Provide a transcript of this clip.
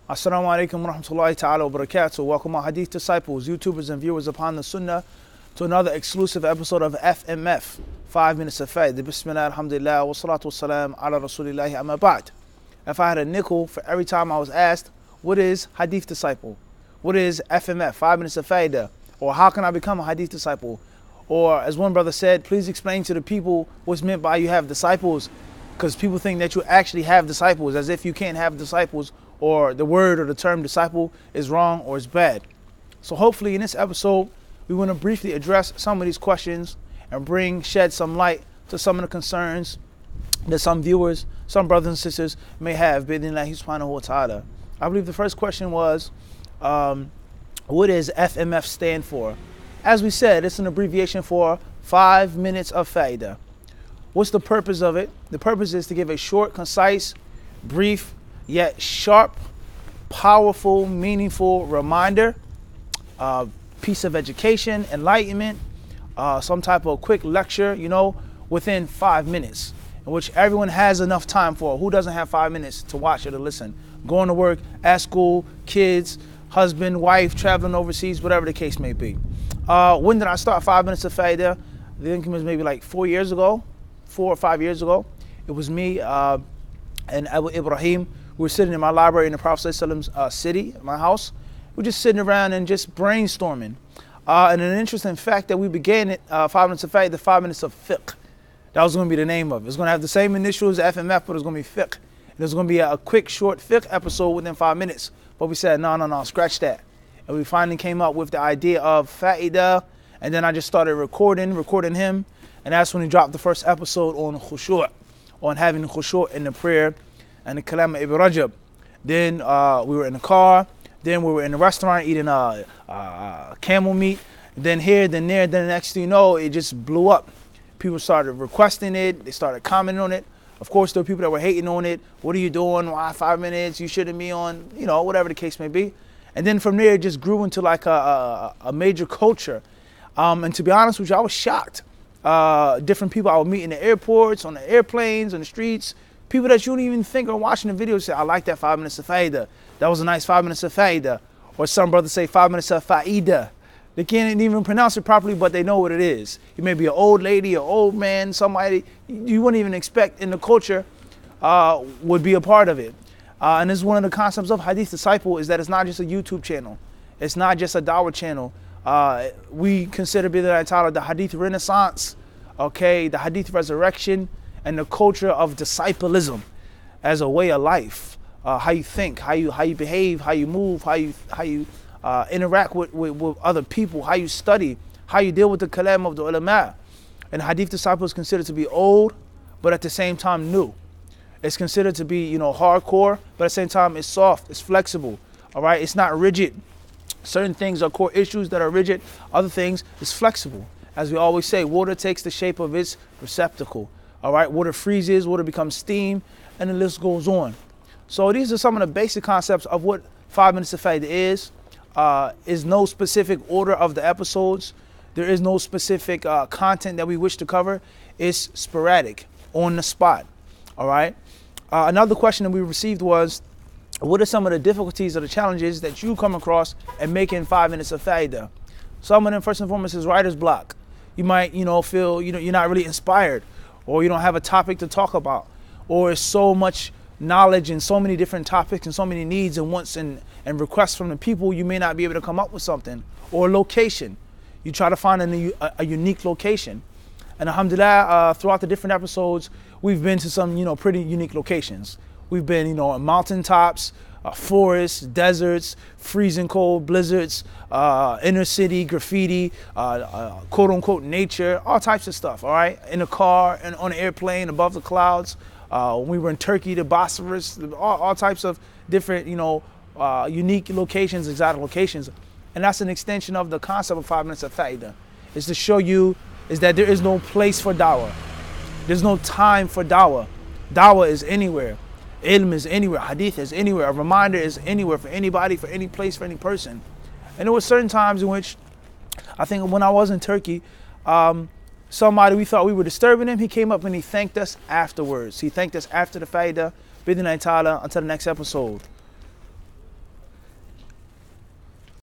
Assalamu alaikum wa rahmatullahi ta'ala wa barakatuh. Welcome our Hadith disciples, YouTubers and viewers upon the Sunnah to another exclusive episode of F.M.F, 5 minutes of faith. Bismillah, alhamdulillah, wa salatu wa salam ala rasulillahi amma ba'd. If I had a nickel for every time I was asked, what is Hadith disciple? What is F.M.F, 5 minutes of faith? Or how can I become a Hadith disciple? Or as one brother said, please explain to the people what's meant by you have disciples, because people think that you actually have disciples, as if you can't have disciples, or the word or the term disciple is wrong or is bad. So hopefully in this episode, we want to briefly address some of these questions and shed some light to some of the concerns that some viewers, some brothers and sisters may have. Bi'idhnillahi subhanahu wa ta'ala. I believe the first question was, what does F.M.F stand for? As we said, it's an abbreviation for 5 minutes of fa'idah. What's the purpose of it? The purpose is to give a short, concise, brief, yet sharp, powerful, meaningful reminder, piece of education, enlightenment, some type of quick lecture, within 5 minutes, in which everyone has enough time for. Who doesn't have 5 minutes to watch or to listen? Going to work, at school, kids, husband, wife, traveling overseas, whatever the case may be. When did I start 5 minutes of fa'idah? I think it was maybe like 4 or 5 years ago. It was me and Abu Ibrahim. We were sitting in my library in the Prophet ﷺ's city, my house. We're just sitting around and just brainstorming. And an interesting fact that we began it, 5 minutes of faith, the 5 minutes of fiqh. That was going to be the name of it. It's going to have the same initials as F.M.F, but it's going to be fiqh. And there's going to be a quick, short fiqh episode within 5 minutes. But we said, no, scratch that. And we finally came up with the idea of fa'idah. And then I just started recording him. And that's when he dropped the first episode on khushu', on having khushu' in the prayer and the kalam of Ibn Rajab. Then we were in the car. Then we were in the restaurant eating camel meat. Then here, then there. Then the next thing you know, it just blew up. People started requesting it. They started commenting on it. Of course, there were people that were hating on it. What are you doing? Why 5 minutes? You shouldn't be on, whatever the case may be. And then from there, it just grew into like a major culture. And to be honest with you, I was shocked. Different people I would meet in the airports, on the airplanes, on the streets. People that you don't even think are watching the video say, I like that 5 minutes of fa'idah. That was a nice 5 minutes of fa'idah. Or some brothers say 5 minutes of fa'idah. They can't even pronounce it properly, but they know what it is. It may be an old lady, an old man, somebody you wouldn't even expect in the culture would be a part of it. And this is one of the concepts of Hadith Disciple, is that it's not just a YouTube channel. It's not just a Dawah channel. We consider the Hadith Renaissance, the Hadith Resurrection, and the culture of disciplism as a way of life. How you think, how you behave, how you move, how you interact with other people, how you study, how you deal with the kalam of the ulama. And Hadith Disciple is considered to be old, but at the same time new. It's considered to be, hardcore, but at the same time it's soft, it's flexible. All right, it's not rigid. Certain things are core issues that are rigid. Other things is flexible. As we always say, water takes the shape of its receptacle. All right, water freezes, water becomes steam, and the list goes on. So these are some of the basic concepts of what 5 minutes of faith is. Is no specific order of the episodes. There is no specific content that we wish to cover. It's sporadic, on the spot. All right. Another question that we received was, what are some of the difficulties or the challenges that you come across in making 5 minutes of fa'idah? Some of them, first and foremost, is writer's block. You might, feel, you're not really inspired, or you don't have a topic to talk about, or it's so much knowledge and so many different topics and so many needs and wants and requests from the people, you may not be able to come up with something. Or location. You try to find a unique location. And alhamdulillah, throughout the different episodes, we've been to some, pretty unique locations. We've been, on mountaintops, forests, deserts, freezing cold, blizzards, inner city, graffiti, quote unquote nature, all types of stuff, all right? In a car, and on an airplane, above the clouds. When we were in Turkey, the Bosphorus, all types of different, unique locations, exotic locations. And that's an extension of the concept of 5 minutes of fa'idah. Is to show you is that there is no place for dawah. There's no time for dawah. Dawah is anywhere. Ilm is anywhere. Hadith is anywhere. A reminder is anywhere, for anybody, for any place, for any person. And there were certain times in which, I think when I was in Turkey, somebody, we thought we were disturbing him. He came up and he thanked us afterwards. He thanked us after the fa'idah. Bi'idhnillahi ta'ala, until the next episode.